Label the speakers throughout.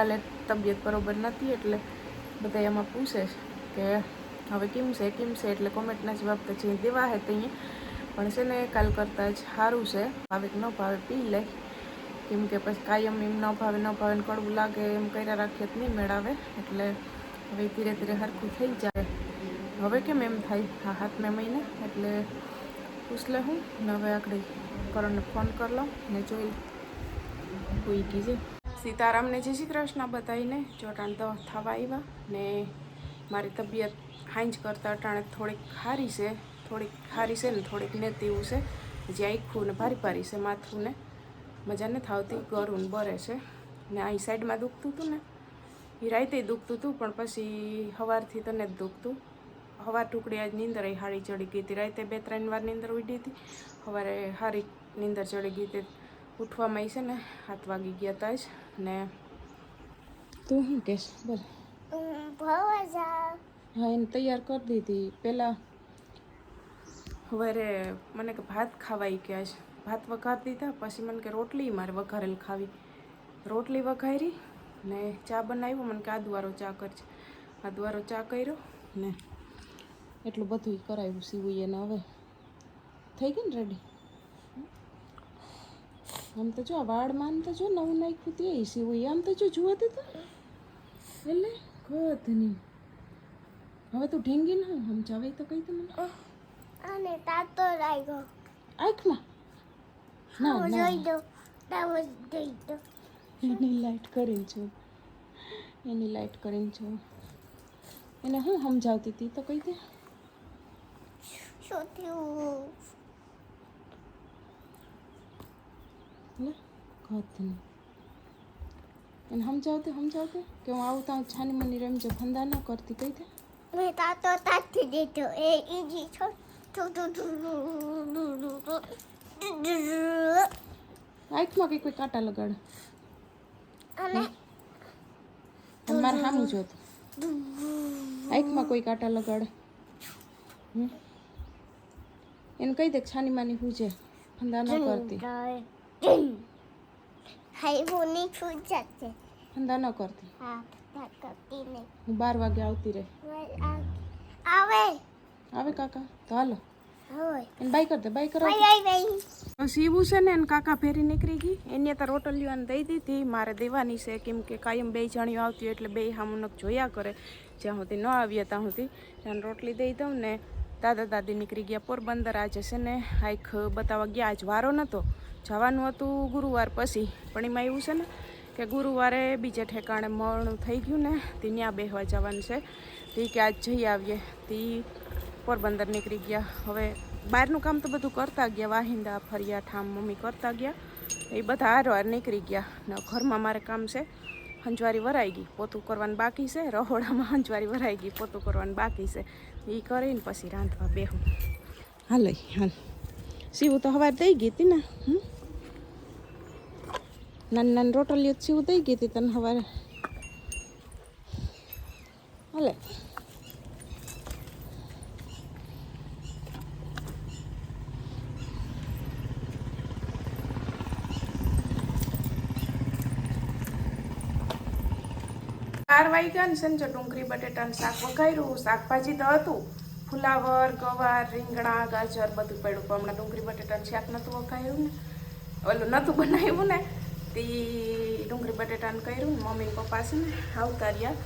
Speaker 1: કાલે તબિયત બરોબર નથી એટલે બધા એમાં પૂછે છે કે હવે કેમ છે એટલે કોમેન્ટના જવાબ તો જે દેવા હે ત્યાં પણ છે ને કાલ કરતાં જ સારું છે. ભાવે કે ન ભાવે પી લે, કેમ કે પછી કાયમ એમ ન ભાવે ને કડવું લાગે એમ કર્યા રાખીએ તો નહીં મેળાવે. એટલે હવે ધીરે ધીરે સરખું થઈ જાય. હવે કેમ એમ થાય આ 7મા મહિને એટલે પૂછ લે હું ને હવે આગળ કરણને ફોન કરી લઉં ને જોઈ હોઈ ગઈ છે. સીતારામને જય શ્રી કૃષ્ણ બધાઈને. ચોટાણ તો થવા આવ્યા ને મારી તબિયત હાંજ કરતાં અટાણે થોડીક સારી છે ને થોડીક નેતીવું છે. હજી આખું ને ભારી છે માથું ને મજા નથી આવતી, ગળું ને બરે છે ને અહીં સાઈડમાં દુખતું હતું ને એ રાતે દુખતું હતું પણ પછી સવારથી તને જ દુખતું. સવાર ટુકડી આજ નીંદર હારી ચડી ગઈ હતી. રાતે 2-3 વાર નીંદર ઉડી હતી, સવારે હારી નીંદર ચડી ગઈ હતી. ઉઠવામાં છે ને 7 વાગી ગયા હતા જ. ને તું શું કહેશ બોલ? હા એને તૈયાર કરી દીધી પહેલાં. સવારે મને કે ભાત ખાવાય કે આજ ભાત વઘારી દીધા. પછી મને કે રોટલી મારે વઘારેલ ખાવી. રોટલી વઘારી ને ચા બનાવ્યો. મને કે આદુવાળો ચા કરજે. આદુવાળો ચા કર્યો ને એટલું બધું કરાવ્યું સીવું એને. હવે થઈ ગઈ ને રેડી. આમ તો જો વાળમાં તો જો નવું નાખ્યું તે સીવું આમ તો જો જોવા તો એટલે કદની. હવે તું ઢીંગી ના સમજાવે તો કઈ તો મને.
Speaker 2: અને તાતો લાગ્યો
Speaker 1: આંખમાં ના
Speaker 2: જોઈ દો તાવો જોઈ દો.
Speaker 1: એની લાઈટ કરીને છું, એની લાઈટ કરીને છું. એને હું સમજાવતી હતી તો કઈ દે.
Speaker 2: શું થયું?
Speaker 1: લે કદની એને સમજાવતે કે હું આવું ત્યાં છાની મની રમજો ફંદા ન કરતી કઈ દે.
Speaker 2: મેં તાતો તાથી દીધો એ ઈજી છો.
Speaker 1: આંખમાં કોઈ કાંટા લગાડે
Speaker 2: અને
Speaker 1: મારે સામું જોતું. આંખમાં કોઈ કાંટા લગાડે એને કહી દે છાની માની પૂછે ફંદા ન કરતી.
Speaker 2: હાઈ બોની છૂટ જશે.
Speaker 1: ફંદા ન કરતી.
Speaker 2: હા કરતી નહીં.
Speaker 1: હું 12 વાગે આવતી રહે. આવે કાકા તો હાલો એને બાય કર દે. બાય કરો. સીવું છે ને એને કાકા ફેરી નીકળી ગઈ. એને તો રોટલીઓને દઈ દીધી. મારે દેવાની છે કેમ કે કાયમ 2 જણીઓ આવતી હોય એટલે 2 સામુનક જોયા કરે. જ્યાં સુધી ન આવીએ ત્યાં સુધી ત્યાં રોટલી દઈ દઉં ને. દાદા દાદી નીકળી ગયા પોરબંદર. આજે છે ને આંખ બતાવવા ગયા. આજ વારો નહોતો, જવાનું હતું ગુરુવાર પછી, પણ એમાં એવું છે ને કે ગુરુવારે બીજે ઠેકાણે મળનું થઈ ગયું ને તે ત્યાં બેસવા જવાનું છે. તે કે આજ જઈ આવીએ. તે પોરબંદર નીકળી ગયા. હવે બહારનું કામ તો બધું કરતા ગયા, વાહિંદા ફરિયા ઠામ મમ્મી કરતા ગયા. એ બધા હારવાર નીકળી ગયા ને ઘરમાં મારે કામ છે. હંજવારી વરાઈ ગઈ, પોતું કરવાનું બાકી છે. રહોડામાં હંજવારી વરાઈ ગઈ, પોતું કરવાનું બાકી છે. એ કરીને પછી રાંધવા બેહું. હાલ સીવું તો સવાર દઈ ગઈ હતી ને. નાની રોટલીઓ સીવું દઈ ગઈ હતી તને સવારે. હાલે વાગ્યા ને સંજો ડુંગળી બટેટાનું શાક વઘાર્યું. શાકભાજી તો હતું, ફુલાવર ગવાર રીંગણા ગાજર બધું પડ્યું. પણ હમણાં ડુંગળી બટેટાનું શાક નહોતું વઘાર્યું ને, ઓલું નહોતું બનાવ્યું ને તે ડુંગળી બટેટાનું કર્યું ને. મમ્મી પપ્પા છે ને આવતા રહ્યા,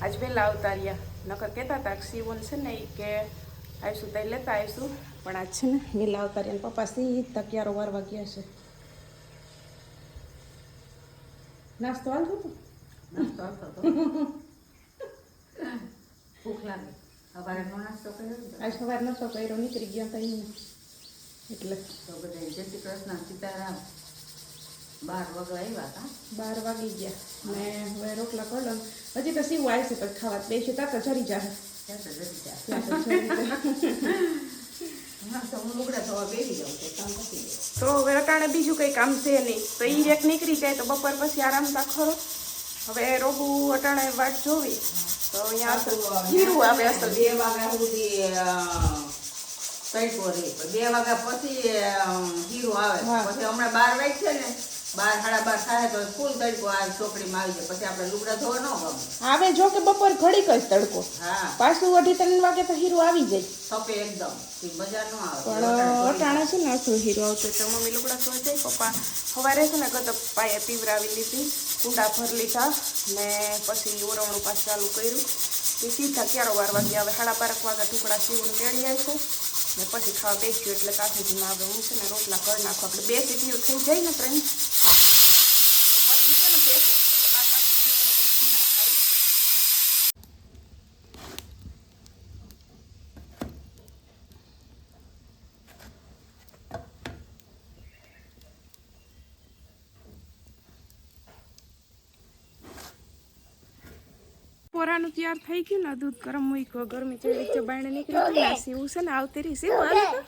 Speaker 1: આજ વહેલા આવતા રહ્યા. નકર કહેતા હતા કે સીવન છે ને એ કે આવીશું તઈ લેતા આવીશું, પણ આજ છે ને વહેલા આવતા રહ્યા. પપ્પા સીધા 11 વાગવા ગયા છે. નાસ્તો હાલતો હતો.
Speaker 3: ભૂખ લાગે. સવારે નાસ્તો કર્યો
Speaker 1: આજ સવાર નતો કર્યો, નીકળી ગયા તઈ એટલે
Speaker 3: તો બધા જય શ્રી કૃષ્ણ સીતારામ. 12 વાગે આવ્યા હતા.
Speaker 1: 12 વાગી ગયા ને હવે રોટલા કરી લઉં. હજી તો સીવું આવશે પછી ખાવા બેસી ત્યાં તો જરી જાય. તો હવે અટાણે બીજું કંઈ કામ છે નહીં. તો એ એક નીકળી જાય તો બપોર પછી આરામ તા ખરો. હવે રોબુ અટાણે વાટ જોવી તો અહીંયા અસલ જીરું આવે. અસલ
Speaker 3: 2 વાગ્યા સુધી તડકો રહે, 2 વાગ્યા પછી જીરું આવે. પછી હમણાં 12 વાગે છે ને 12 થાય તો ફૂલ તડકો આ ચોકડીમાં આવી જાય પછી આપણે લુગડા ધોવા ન ગમે.
Speaker 1: આવે જો કે બપોર ઘડીક જ તડકો,
Speaker 3: હા
Speaker 1: પાછું 2:30 વાગે તો હીરો આવી જાય.
Speaker 3: થપે એકદમ ઈ મજા ન આવે.
Speaker 1: પણ અટાણા છે ને આખું હીરો આવતો તો મમ્મી લુગડા ધોવા જાય. પપ્પા સવારે છે ને કદપ પાયે પીવરાવી લીધી, કુંડા ભર લીધા ને પછી ઓરવણું પાછું ચાલુ કર્યું. એ સીધા 11 વાગે આવે, 12:30 વાગે ટુકડા સીવું તેડી જાય છે ને પછી ખાવા બેસ્યું એટલે કાફીજીમાં આવે. હું છે ને રોટલા કરી નાખું, આપણે 2 સીટીઓ થઈ જાય ને 3 તો પછી છે ને બેસે એટલે મારે પાછું ઊંઘી ના થાય. પોરાનું તૈયાર થઈ ગયું ને, દૂધ ગરમ મૂક્યો, ગરમી ચડી તો બાયણે નીકળી ગયું ને. સીવું છે ને આવતી રહી. સીવું હાલે તો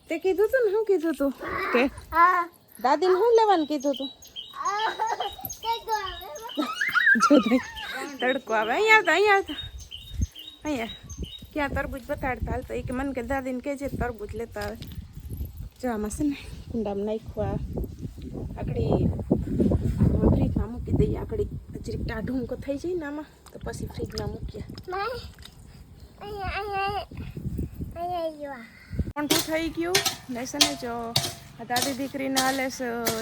Speaker 1: તે કીધું તું ને, શું કીધું તું કે
Speaker 2: હા
Speaker 1: દાદીને શું લેવાનું કીધું તું? જો ભાઈ તડકો આવે. અહીંયા આવતા અહીંયા ક્યાં તરબૂચ બતાડતા હાલતા. એ કે મને કે દાદીને કહેજે તરબૂચ લેતા આવે. જો આમાં છે ને કુંડામાં નાખવા આકડી ફ્રીજમાં મૂકી દઈએ. આકડી જરીક ટાઢુંકો થઈ જાય ને આમાં તો પછી ફ્રીજમાં મૂકીએ. ઠંડુ થઈ ગયું ને છે ને જો દાદી દીકરીને હાલે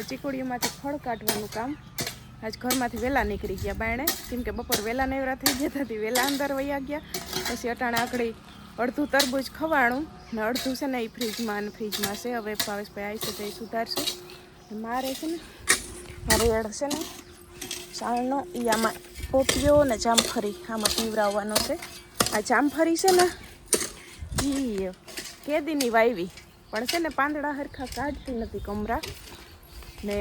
Speaker 1: ચીકુડીમાંથી ફળ કાઢવાનું કામ. આજ ઘરમાંથી વહેલા નીકળી ગયા બાયણે, કેમ કે બપોર વહેલા નવરા થઈ ગયા હતા, વહેલા અંદર વયા ગયા. પછી અટાણે આકડી અડધું તરબૂચ ખવાણું ને અડધું છે ને એ ફ્રીજમાં છે. હવે ભાવેશભાઈ આવી છે તો એ સુધારશું. મારે છે ને રેડ છે ને સાળનો એ આમાં પોપિયો ને જામફળી આમાં પીવરાવવાનો છે. આ જામફળી છે ને એ કેદીની વાવી પણ છે ને પાંદડા હરખા કાઢતી નથી કમરા ને.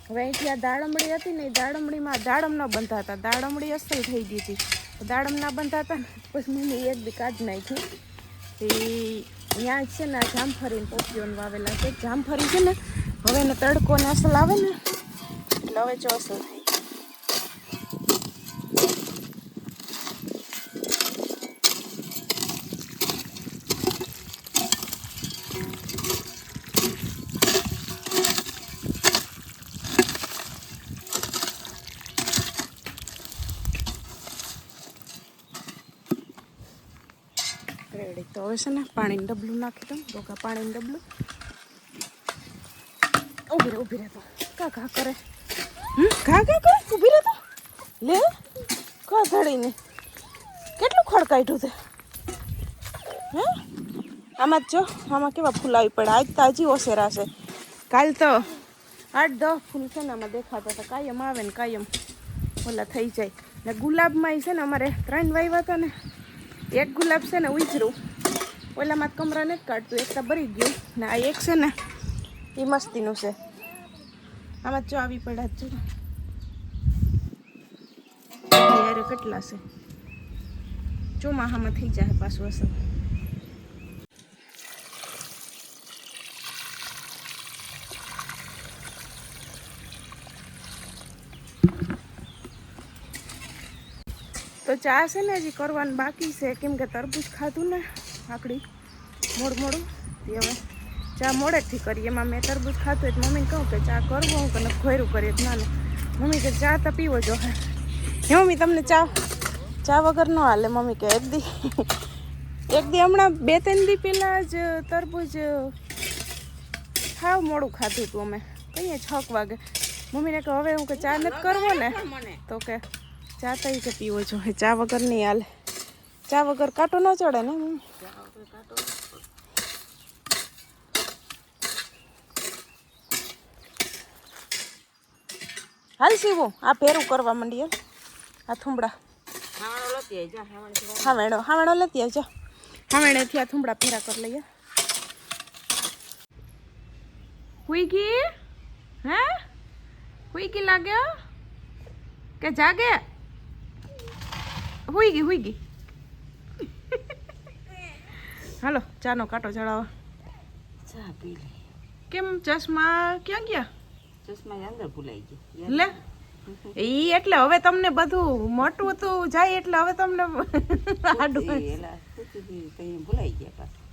Speaker 1: હવે અહીંથી આ દાડમડી હતી ને, એ દાડમડીમાં દાડમ ન બંધાતા, દાડમડી અસલ થઈ ગઈ હતી. દાડમ ના બંધાતા ને પછી મમ્મી એક બી કાઢી નાખ્યું. એ ત્યાં જ છે ને આ જામફળીને પોપિયોને વાવેલા છે. જામફળી છે ને હવે એને તડકો ને અસલ આવે ને એટલે હવે જો અસલ થઈ. રેડી. તો હવે છે ને પાણીનું ડબલું નાખી દઉં. બોકા પાણીનું ડબલું. ઊભી રહે તો કા કરે. ઘા કરે ઊભી રહે તો લે કા ધડીને કેટલું ખડ કાઢ્યું તે. હે આમાં જ જો આમાં કેવા ફૂલ આવી પડે. આજ તો હજી ઓસેરા છે. કાલ તો 8-10 ફૂલ છે ને આમાં દેખાતા હતા. કાયમ આવે ને કાયમ ઓલા થઈ જાય. ને ગુલાબમાં છે ને અમારે 3 વાવ્યા હતા ને, એક ગુલાબ છે ને ઉજરું ઓલામાં કમરા નથી કાઢતું, એક તો ભરી ગયું ને આ એક છે ને એ મસ્તીનું છે. આમાં જો આવી પડ્યા જ યાર કેટલા છે. ચોમાહામાં થઈ જાય પાછું અસર. તો ચા છે ને હજી કરવાનું બાકી છે, કેમ કે તરબૂચ ખાધું ને આકડી મોડું તે હવે ચા મોડેથી કરીએ. એમાં મેં તરબૂચ ખાધું એટલે મમ્મીને કહું કે ચા કરવો હું કે ઘોયરું કરીએ. ના મમ્મી કે ચા તો પીવો જો. હે મમ્મી તમને ચા વગર ન હાલે. મમ્મી કે એક દી હમણાં 2-3 દી પહેલાં જ તરબૂચ હાવ મોડું ખાધું હતું અમે, કહીએ 6 વાગે. મમ્મીને કહે હવે હું કે ચા નથી કરવો ને તો કે ચા તો કે પીવો જો. ચા વગર નહીં હાલે. ચા વગર કાંટો ન ચડે ને. હાલ સીવું આ ફેરું કરવા માંડીએ. આ થુંબડા હાવેણો લેતી આવજો. હાવેણેથી આ થુંબડા ફેરા કરી લઈએ. હુઈ ગઈ હે? હુઈ ગઈ લાગ્યો કે જાગે? હુઈ ગઈ. હાલો ચાનો કાંટો ચડાવો.
Speaker 3: ચા પી લે.
Speaker 1: કેમ ચશ્મા ક્યાં ગયા?
Speaker 3: ચશ્મા અંદર ભૂલાઈ ગયા
Speaker 1: લે ઈ એટલે હવે તમને બધું મોટું હતું જાય એટલે હવે તમને આડું
Speaker 3: ભૂલાઈ ગયા પાછા.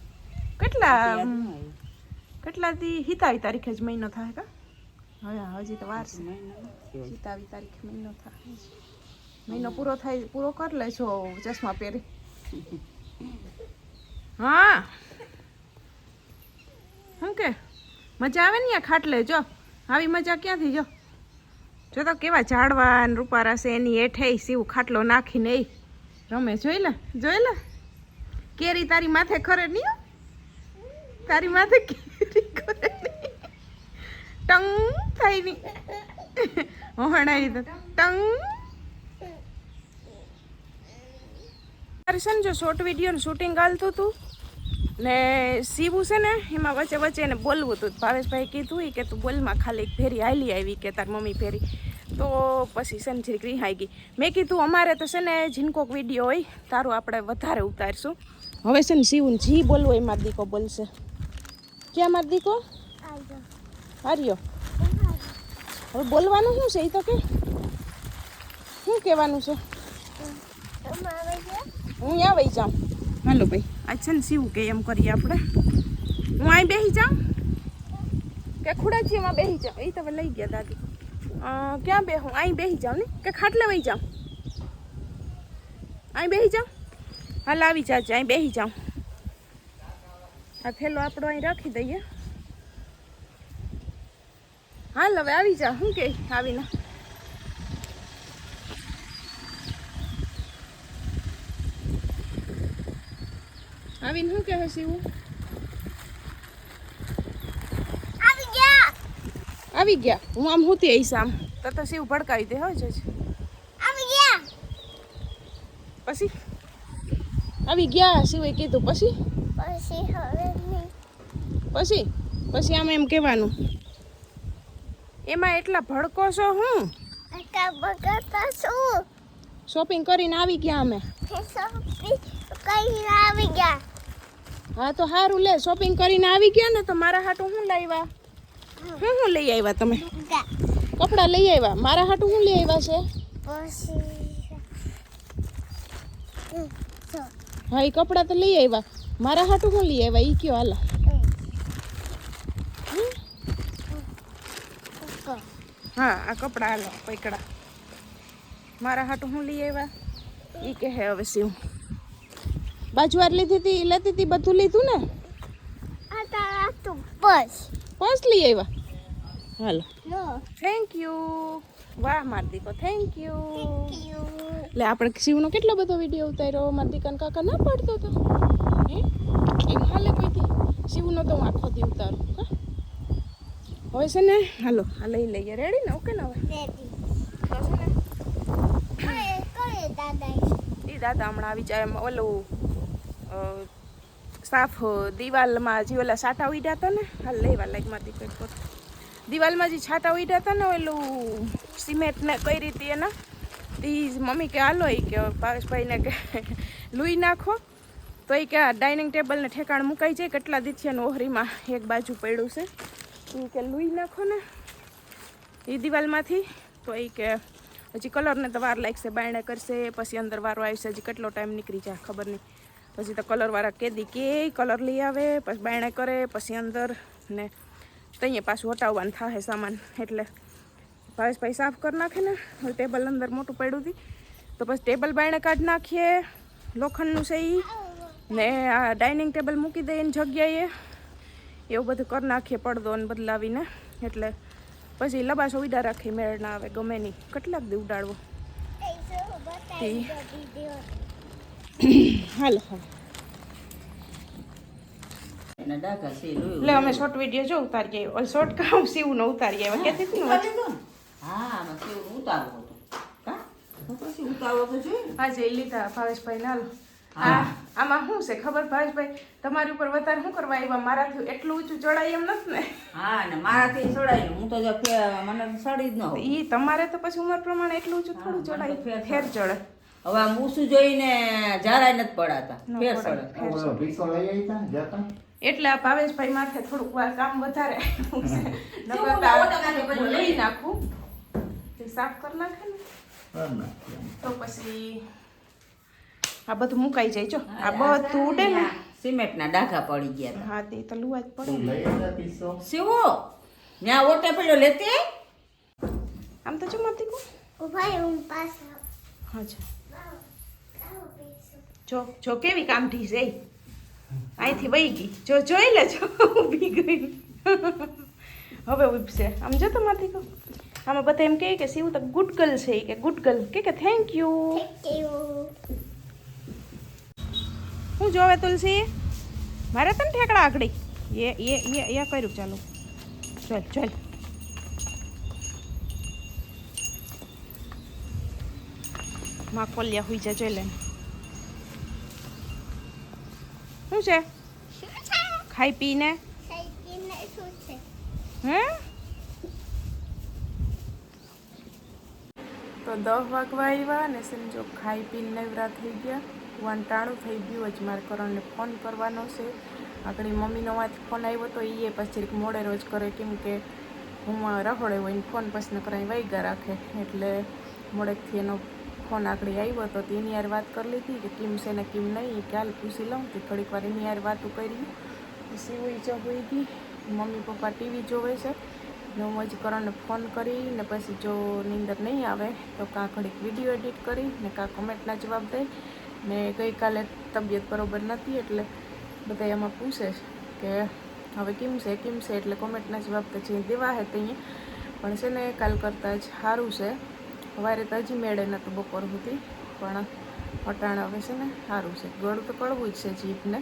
Speaker 1: કેટલા દી 27 તારીખે જ મહિનો થાય કા? હવે હજી તો વાર છે
Speaker 3: મહિનો
Speaker 1: 27 તારીખ મહિનો થાય મહિનો પૂરો થાય પૂરો કરી લેજો ચશ્મા પહેરી હા શું કે મજા આવે ને ખાટલે જો આવી મજા ક્યાંથી જો તો કેવા ઝાડવા ને રૂપારા છે એની હેઠે સીવ ખાટલો નાખીને એ રમે જોઈ લે કેરી તારી માથે ખરે નહીં હો? તારી માથે કેરી ખરે નહીં ટંગ થાય નહીં હણાઈ તો ટંગ છે ને જો શોર્ટ વિડીયોનું શૂટિંગ હાલતું હતું ને સીવું છે ને એમાં વચ્ચે વચ્ચે એને બોલવું હતું ભાવેશભાઈ કીધું કે તું બોલમાં ખાલી એક ફેરી હાલી આવી કે તાર મમ્મી ફેરી તો પછી છે ને જરીક રિહાઈ ગઈ મેં કીધું અમારે તો છે ને જીનકોક વિડીયો હોય તારું આપણે વધારે ઉતારશું હવે છે ને સીવું જી બોલવું એ માર દીકો બોલશે ક્યાં માર દીકો હાર્યો હવે બોલવાનું શું છે એ તો કે શું કહેવાનું છે હું ત્યાં વહી જાઉં હાલો ભાઈ આજ છે ને સીવું કે એમ કરીએ આપણે હું અહીં બેસી જાઉં કે ખુડાચીમાં બેસી જાઉં એ તો હવે લઈ ગયા દાદી ક્યાં બેહું અહીં બેસી જાઉં ને કે ખાટલે વહી જાઉં અહીં બેસી જાઉં હાલ આવી જાજે અહીં બેસી જાઉં આ થેલો આપણો અહીં રાખી દઈએ હાલ હવે આવી જા શું કે આવીને આવીને શું કહે સીવું આવી ગયા હું આમ હુતી આવીશ આમ તો સીવ ભડકાવી દે હો જજ પછી આવી ગયા સીવે કીધું પછી પછી આમ એમ કહેવાનું એમાં એટલા ભડકો છો હું શોપિંગ કરીને આવી ગયા અમે હા તો સારું લે શોપિંગ કરીને આવી ગયા ને તો મારા હાટું શું લાવ્યા શું લઈ આવ્યા તમે કપડાં લઈ આવ્યા મારા હાટું શું લઈ આવ્યા છે હા એ કપડાં તો લઈ આવ્યા મારા હાટું શું લઈ આવ્યા એ કયો હાલો હા આ કપડાં હાલો પૈકડા મારા હાટું શું લઈ આવ્યા એ કહે હવે સીવ બાજુવાર લેતી હતી બધું લીધું ને બસ લઈ આવ્યા હાલો થેન્ક યુ વાહ માર દીકો થેન્ક યુ એટલે આપણે શિવનો કેટલો બધો વિડીયો ઉતાર્યો માર દીકાને કાકા ના પાડતો હતો હે એમ હાલે કોઈથી શિવનો તો હું આખો દી ઉતારું હા હવે છે ને હાલો આ લઈ લઈએ રેડી ને ઓકે ને હવે એ દાદા હમણાં આવી જાય ઓલું સાફ દિવાલમાં જે ઓલા છાંટા ઉડ્યા હતા ને હાલ લેવા લાઈક મારી દીકરી દિવાલમાં જે છાંટા ઉડ્યા હતા ને ઓલું સિમેન્ટ ને કઈ રીતે એના એ મમ્મી કે હાલો એ કે ભાવેશભાઈને કે લૂઈ નાખો તો એ કે ડાઇનિંગ ટેબલને ઠેકાણ મુકાઈ જાય કેટલા દીથિયાનું ઓહરીમાં એક બાજુ પડ્યું છે એ કે લૂઈ નાખો ને એ દિવાલમાંથી તો એ કે હજી કલરને તો વાર લાગશે બાયણે કરશે પછી અંદર વારો આવશે હજી કેટલો ટાઈમ નીકળી જાય ખબર નહીં પછી તો કલરવાળા કેદી કે કલર લઈ આવે પછી બાયણે કરે પછી અંદર ને ત્યાં પાછું હટાવવાનું થાય સામાન એટલે ભાવેશભાઈ સાફ કરી નાખે ને ટેબલ અંદર મોટું પડ્યું હતી તો પછી ટેબલ બાયણે કાઢી નાખીએ લોખંડનું છે એ ને આ ડાઇનિંગ ટેબલ મૂકી દઈએ એની જગ્યાએ એવું બધું કરી નાખીએ પડદો ને બદલાવીને એટલે પછી લબાસો ઉડા રાખી મેળ ના આવે ગમે નહીં કેટલાક દી ઉડાડવો હાલો એટલે અમે શોર્ટ વિડીયો જો ઉતારી આવ્યો ઓલ શોર્ટ કામ સીવું ન ઉતારી આવ્યા કેતી હતી ને આજે લીધા ભાવેશભાઈ ના આમાં શું છે ખબર ભાવેશભાઈ તમારી ઉપર વધારે શું કરવા આવ્યા મારાથી એટલું ઊંચું ચડાય એમ નથી ને
Speaker 3: હા ને મારાથી ચડાય હું તો મને ચડી જ ન હોય
Speaker 1: ઈ તમારે તો પછી ઉંમર પ્રમાણે એટલું ઊંચું થોડું ચડાય ફેર ચડે
Speaker 3: હવે આ મૂસું જોઈને જરાય નથી પડાતા ફેર ચડે
Speaker 1: એટલે આ ભાવેશભાઈ માથે થોડુંક વાર કામ વધારે લઈ નાખું સાફ કરી નાખે ને તો પછી આ બધું મુકાઈ જાય જો આ બધું ઉડે ને
Speaker 3: સિમેન્ટના ડાઘા પડી ગયા
Speaker 1: હા તે તો લુવા જ પડે
Speaker 3: સીવો ત્યાં ઓટે પેલો લેતી આય.
Speaker 1: આમ તો જમાતી કો
Speaker 2: ઉભા રહો, હું પાસ
Speaker 1: અચ્છા
Speaker 2: આવો બેસો.
Speaker 1: જો કેવી કામઠી છે ઈ. અહીંથી વહી ગઈ જોઈ લેજો ઊભી ગઈ હવે ઉપસે આમ જો તો માથી કો આમાં બધા એમ કહે કે શિવ તો ગુડ ગર્લ છે ઈ કે ગુડ ગર્લ કે થેન્ક યુ
Speaker 2: Thank you.
Speaker 1: હું જોવે તુલસી મારે તને ઠેકડા આકડી એ કર્યું ચાલો ચાલ માં કોલિયા હુઈ જા જોઈ લે શું છે ખાઈ પીને
Speaker 2: સાઈકલને શું છે?
Speaker 1: હે તો 10 વાગવા આવ્યા ને સમજો ખાઈ પીને નવરા થઈ ગયા વંટાણું થઈ ગયું જ મારે કરણને ફોન કરવાનો છે આગળ મમ્મીનો માંથી ફોન આવ્યો તો એ પછી મોડે રોજ કરે કેમ કે હું રખડે હોય ને ફોન પછી કરાવી વાગ્યા રાખે એટલે મોડેકથી એનો ફોન આગળ આવ્યો તો એની યાર વાત કરી લીધી કે કેમ છે ને કેમ નહીં ક્યાલ પૂછી લઉં તો ઘડીક વાર એની યાર વાતું કરી પછી હોઈ ગઈ મમ્મી પપ્પા ટીવી જોવે છે ને હું હજી કરણને ફોન કરી ને પછી જો નીંદર નહીં આવે તો કાં ઘડીક વિડીયો એડિટ કરી ને કાં કમેન્ટના જવાબ દઈ ને ગઈકાલે તબિયત બરોબર નથી એટલે બધા એમાં પૂછે છે કે હવે કેમ છે એટલે કોમેન્ટના જવાબ તો જે દેવા હે ત્યાં પણ છે ને કાલ કરતાં જ સારું છે સવારે તો હજી મેળે નહોતું બપોર સુધી પણ અટાણે હવે છે ને સારું છે ગળું તો કડવું જ છે જીભને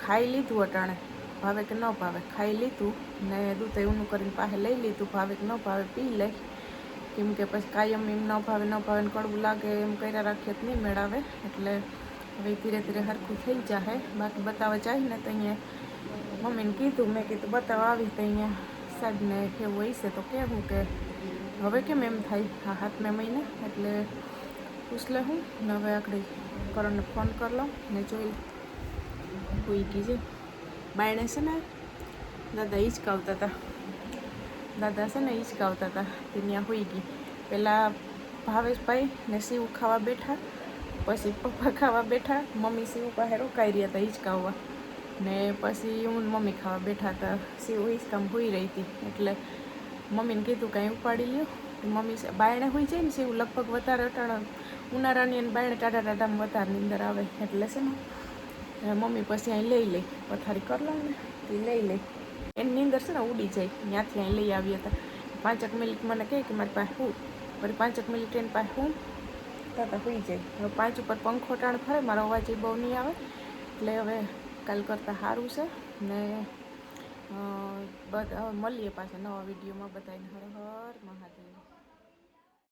Speaker 1: ખાઈ લીધું અટાણે ભાવે કે ન ભાવે ખાઈ લીધું ને દૂધ એવું કરીને પાસે લઈ લીધું ભાવે કે ન ભાવે પી લે કેમ કે પછી કાયમ એમ ન ભાવે ને કડવું લાગે એમ કર્યા રાખીએ તો નહીં મેળાવે એટલે હવે ધીરે ધીરે સરખું થઈ જાય બાકી બતાવવા જાય ને તો અહીંયા મમ્મીને કીધું મેં કીધું બતાવવા આવી તો અહીંયા સાહેબને કેવું હશે તો કહેવું કે હવે કેમ એમ થાય હા હાથમે મહિને એટલે પૂછ લે હું ને હવે આગળ કરણને ફોન કરી લઉં ને જોઈ હોઈ ગઈ છે બાયણે છે ને દાદા હિંચકાવતા હતા તે ત્યાં હોઈ ગઈ પહેલાં ભાવેશભાઈ ને શિવ ખાવા બેઠા પછી પપ્પા ખાવા બેઠા મમ્મી શિવ પાસે રોકાઈ રહ્યા હતા હિંચકાવવા ને પછી હું મમ્મી ખાવા બેઠા હતા શિવ હિંચકામ હોઈ રહી હતી એટલે મમ્મીને કીધું કાંઈ ઉપાડી લ્યો મમ્મી બાયણે હોઈ જાય ને શિવ લગભગ વધારે અટાણા ઉનાળાની અને બાયણે ટાઢામાં વધારે નીંદર આવે એટલે છે ને મમ્મી પછી અહીં લઈ લે પથારી કરી લઉં ને તે લઈ લે એની નીંદર છે ને ઉડી જાય ત્યાંથી અહીં લઈ આવ્યા હતા 5 મિનિટ મને કહે કે મારી પાસે હું વળી 5 મિનિટ એની પાસે હું તાતા હોઈ જાય હવે 5 ઉપર પંખો ટાણ ફરે મારો અવાજ એ બહુ નહીં આવે એટલે હવે કાલ કરતાં સારું છે ને હવે મળીએ પાછા નવા વિડીયોમાં બધાને હર હર મહાદેવ.